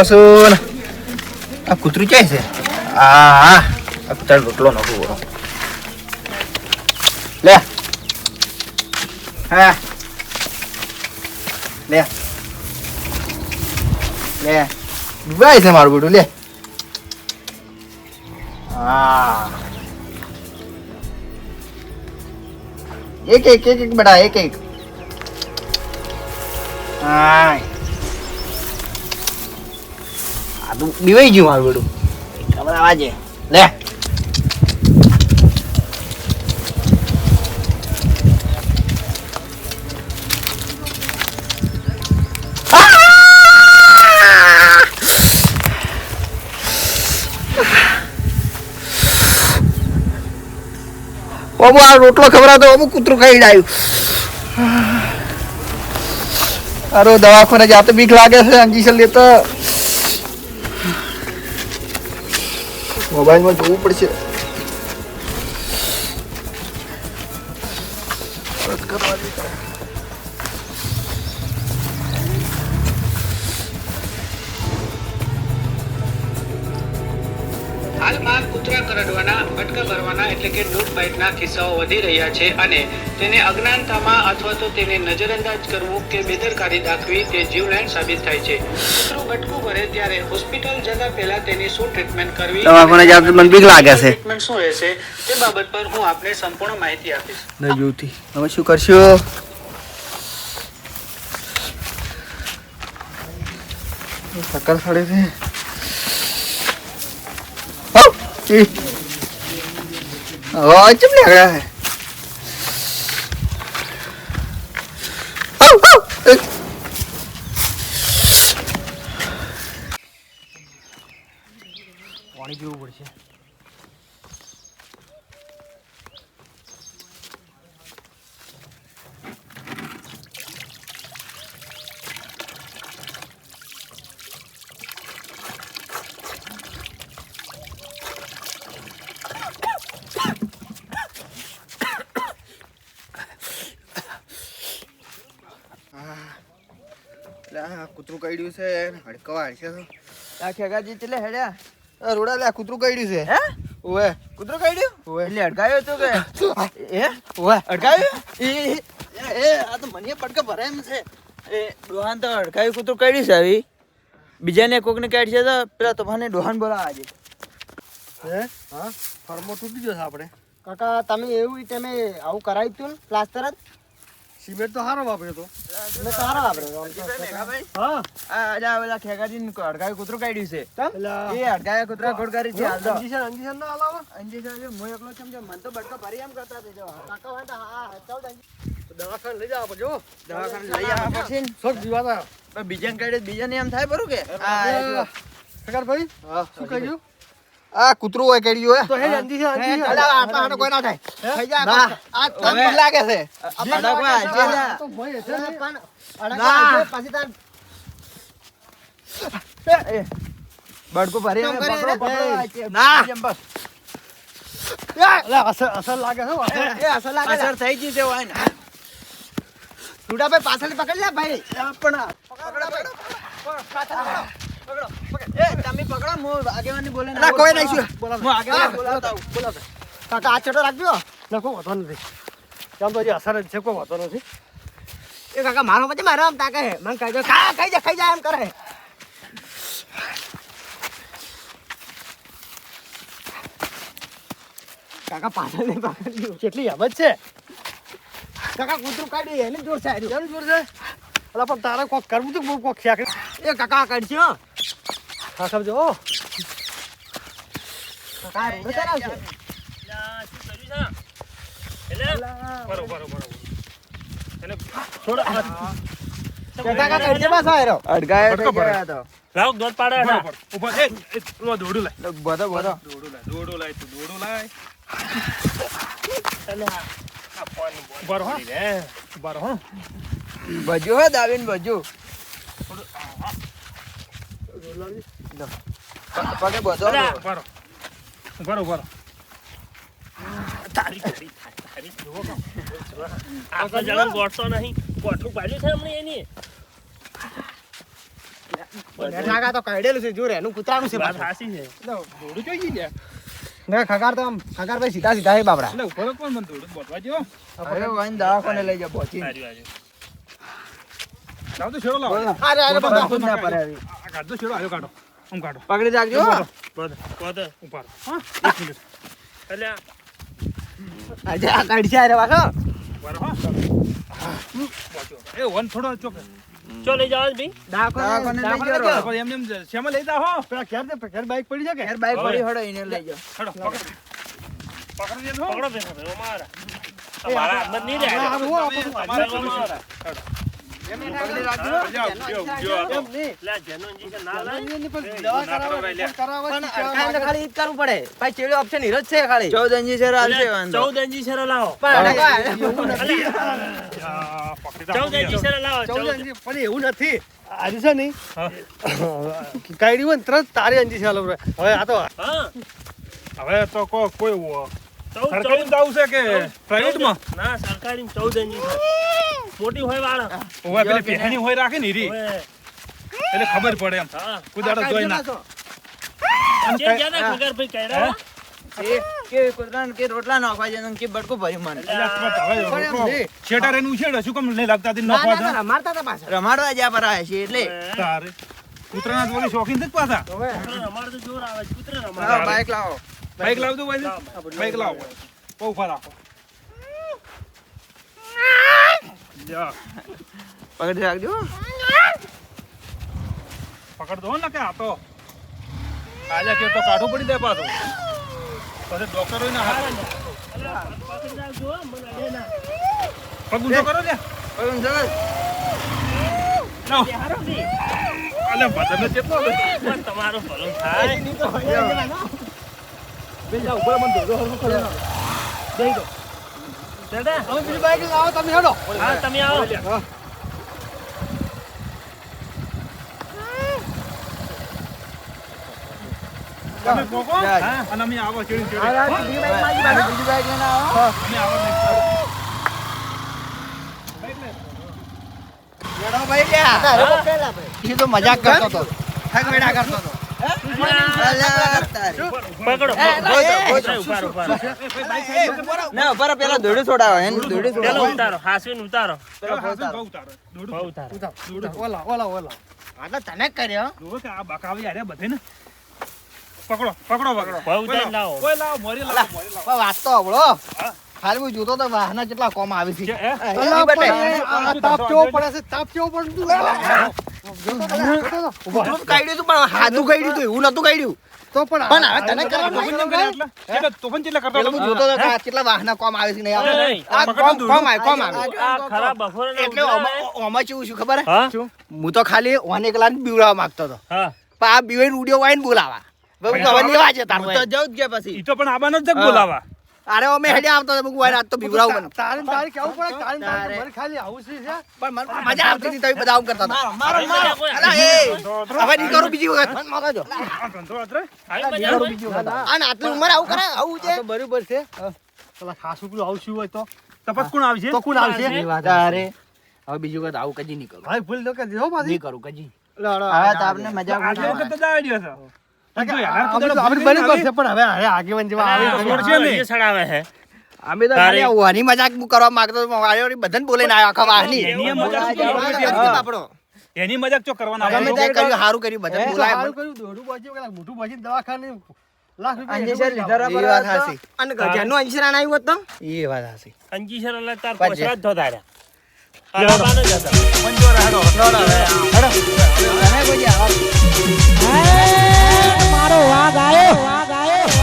Sun. Aku terus aja. Aku tahu betul nak buat. Leh. Leh. Leh. Dua aja maru dulu leh. एक बड़ा एक બીવાઈ ગયું મારું બેડું ખબર આવાજે લે અમુક આ રોટલો ખવડાવતો અમુક કૂતરું ખાઈ આવ્યું અરે દવાખાને જાતે બીક લાગે છે ઇન્જેક્શન લેતો મોબાઈલમાં જોવું પડશે હાલમાં કૂતરા કરડવાના બટકા ભરવાના એટલે કે ડોગ બાઇટના કિસ્સાઓ વધી રહ્યા છે અને તેને અજ્ઞાનતામાં અથવા તો તેને નજરઅંદાજ કરવું કે બેદરકારી દાખવી તે જીવલેણ સાબિત થાય છે. કૂતરું બટકું ભરે ત્યારે હોસ્પિટલ જતા પહેલા તેની શું ટ્રીટમેન્ટ કરવી મને બીક લાગે છે ટ્રીટમેન્ટ શું રહેશે તે બાબત પર હું આપને સંપૂર્ણ માહિતી આપીશ. નજુથી હવે શું કરશો સકર સડે છે ચમ લાગ્યા હે પાણી પીવું પડશે કૂતરું કઈડ્યું છે હડકવા હડશે આ ખેગાજી એટલે હેડ્યા રોડા લે કૂતરું કઈડ્યું છે હે ઓએ કૂતરું કઈડ્યું ઓએ એટલે અડકાયો તો કે એ ઓએ અડકાયો એ આ તો મને પટકા ભરાય એમ છે એ ડોહાન તો અડકાયું કૂતરું કઈડ્યું છે આવી બીજાને કોકને કાઢ છે તો પેલા તોફાને ડોહાન બોલાવા આજે હે હા ફરમો તૂટી ગયો છે આપણે કાકા તમે એવું તમે આવું કરાવ્યું તું પ્લાસ્ટર જ સિમેન્ટ તો સારો વાપર્યો તો મેં સારા વાપર્યો હા આ પેલા ખેગાજી અડકાયું કૂતરું કાઢ્યું છે એ અડકાયા કૂતરા ગોળ કરી છે અંજીશન ના હલાવો અંજીશન મો એકલો સમજો મન તો બટકા ભરી એમ કરતા તે જો કાકા હોય તો હા 14 દવાખાને લઈ જવા પડજો દવાખાને લઈ આવવા પડશે શોખ જીવાતા પણ બીજાને કાઢે બીજાને એમ થાય બરું કે સગર ભાઈ શું કહ્યું આ કૂતરું હોય કાઢ્યું હે તો હે અંજીશન આટલા હાટો કોઈ ના થાય થઈ જા આ તન લાગે છે આ બડા કોઈ આજે તો ભય છે પણ અડકા પછી તાર બડકો ભરી પકડો ના બસ અસર લાગે છે અસર લાગે અસર થઈ ગઈ છે હોય ને ટુડા ભાઈ પાછળ પકડ લે ભાઈ પણ પકડો એ તમે પકડો મો આગેવાની બોલે ના કોઈ નહીં છું બોલાવ હું આગેવાની બોલાવતા હું બોલાવતા કાકા આ છોટો રાખજો ના કોઈ વાતો નથી કેમ તો જે અસર છે કોઈ વાતો નથી એ કાકા મારો પછી મારો આમ તાકે હે મને કહી દો ખાઈ જા એમ કરે કાકા પાછળ ને પકડ્યું કેટલી હિંમત છે કાકા કૂતરું કાઢ્યું એને જોર છે કેમ જોર છે અલા પણ તારે કોક કરવું તો કોક ખ્યાક એ કાકા કાઢજો હા સમજો કાકા રોડ કરાવશે કાકા કાઢજે બસ આયરો અડગાય થઈ ગયા તો લાવ દોડ પાડે ઉપર એ દોડું લાય બધો દોડો લાય ઉભા રહો બજો હે દાવીન બજો પગે બધો ઉભા રહો તારી આપણે જણા ગોઠતો નહીં ગોઠું પાડ્યું છે હમણાં એની ઠાકા તો કાઢેલું છે જો રે એનું કૂતરાનું છે વાત પાછું. સાચી છે દોડું જોઈ ગયા ને ખગાર તો આમ ખગાર ભાઈ સીધા સીધા છે બાપડા. એટલે ઉપર કોણ મને દોડું બોલવા જો અરે વાઈન દવાખાને લઈ જા પહોંચી લાવ તો છેડો લાવો અરે અરે બાપા. ખુદ ના પડે આવી. આ કાઢો છેડો આવ્યો કાઢો આમ કાઢો પકડી રાખજો ઉપર હા 1 મિનિટ આજે આ કાઢી છે અરે વાસો. ઉપર હા એ વન થોડો ચોક દવાખાને લઈ જાઓ. પણ એમને એમ શેમાં લઈ જાઓ હો પેલા ઘેર બાઈક પડી છે કે યાર બાઈક પડી હડો એને લઈ જાઓ. હેડો પકડી દેજો હો. પકડી રાખજો. જો પણ અડકાઈને તો ખાલી ઈ જ કરવું પડે ભાઈ ચેડો ઓપ્શન હીરો જ છે ખાલી 14 ઇંચી સર હાલશે વાંધો. પણ પકડી પણ એવું નથી આજે છે ને કાઢી હોય ને તરત તારે અંજી ચાલો હવે આ તો હવે તો કોઈ સરકારી જવું છે કે પ્રાઇવેટમાં ના સરકારી 14 ઇંચ મોટી હોય વાળ ઓવે પેલી પહેની હોય રાખે ને હીરી એટલે ખબર પડે એમ હા કોઈ દાડો જોઈ ના જે જ્યાદા ખબર ભાઈ કહેરા કે કૂતરાને કે રોટલા નાખવા છે ને કે બટકું ભરી મને. શેટર એનું ઉછેડે શું કેમ નહીં લાગતા હતી નખવા દે મારતા હતા પાછા. રમાડવા જ્યાં પર આવે છે એટલે તારે કૂતરાના તો વળી શોખીન છે જ પાછા અમારે તો જોર આવે છે કૂતરા હા, અમારે બાઈક લાવો. બાઈક લાવજો ભાઈ બાઈક લાવો બહુ ઉભા રાખો જા પકડી રાખજો. પકડ દો ને કે આ તો આજે કે તો કાઢું પડી જાય પાછું પછી ડોક્ટર હોય ને હાથ પકડી રાખજો મને અડે ના પગ ઊંચો કરો ને પકડ સરસ. લાવ હારો દી અલે બધાને કેટલો લે પણ તમારો ભલો થાય દાદા હવે બીજી બાઈક લાવો તમે હેડો. હા તમે આવો તમે પોકો જા. અને અમે આવો ચેડી ચેડી બીજી બાઈક લઈને આવો. અમે આવો લેડો ભાઈ લ્યા. એ તો મજાક કરતો હતો. ઠગ વેડા કરતો હતો. અલા તારી. પકડો ઉભા રહો. ના ઉપર પેલા દોડી છોડાવો એને દોડી પેલો છોડાવો. ઉતારો હાસવીને ઉતારો બહુ ઉતારો દોડું બહુ ઉતારો ઓલા આ તો તને જ કર્યો. દોડો કે આ બકાવી આરે બધે ને પકડો પકડો પકડો બહુ ઉતારી લાવો કોઈ લાવો મોરી લાવો મોરી લાવો પણ વાત તો હવળો. ખાલી હું જોતો તો વાહના કેટલા કોમ આવી છે. હે? અલા, પણ આ તાપ કેવો પડે છે તાપ કેવો પડે કૂતરું કાઢ્યું તું પણ હાથું કાઢ્યું તું એવું નતું કાઢ્યું. તો પણ પણ હવે તને કરવા તોફાન કેમ કરે એટલે? એટલે તોફાન ચેટલા કરતા પેલો હું જોતો તો કે આ કેટલા વાહના કોમ આવે છે નહીં આવે. નહીં. આ કોમ આવે. આ ખરા બફોરે એટલે ઓમાં કેવું છું ખબર હે? હા હું તો ખાલી ઓને એકલા બીવડાવવા માંગતો હતો હા પણ આ બીવે રૂડિયો વાઈને બોલાવા બહુ કહેવા લેવા છે તાર હું તો જાઉં જ ગયા પછી. ઈ તો પણ આબાનો જ જગ બોલાવા અરે અમે હેડ્યા આવતો હતો વાઈને આજ તો બીવડાવું મને તારી કેવું પડે તારી મને ખાલી આવું છે પણ મને મજા આવતી હતી તમે બધા આવું કરતા હતા. મારો મારો. અલા એ હવે નહીં કરું બીજી વખત મને મારો જો. આ ધંધો અત્રે આવી મજા આવે? અને આટલી ઉંમર આવું કરે આવું છે. તો બરોબર છે પેલા ખાસું પેલું આવશું હોય તો તપસ કોણ આવશે તો કોણ આવશે તારે હવે બીજી વખત આવું કજી નહીં કરું ભાઈ ભૂલ ન કરજો હો પાછી નહીં કરું કજી. હવે તો આપને મજાક આજે ઉડાડવા. વખત તો દાડ્યો છે જો યાર આપણે બરોબર છે પણ હવે આગેવાન જેવા આવે છોડશે નહીં. જે સડાવે છે અમે તો ખાલી આ વાની મજાક કરવા માંગતો હતો વાળી બધાને બોલાઈને આવ્યો આખા વાહની. એની મજાક શું કરવાની છે? હા. આપણો એની મજાક ચો કરવાના ગમે તે કર્યું સારું કર્યું બધાને બોલાય. સારું કર્યું દોડું બાજી પેલા મોટું બાજી દવાખાને લાખ અંજી સર રૂપિયા લીધા એ વાત હાચી. અને ગજાનું અંશરાન આવ્યું હોત તો એ વાત હાચી. અંજી સર એટલે તાર પછી. પોસરા જ થતા રહ્યા. આ લાવવાનો જ હતો. મંજોરા હેડો હેડો.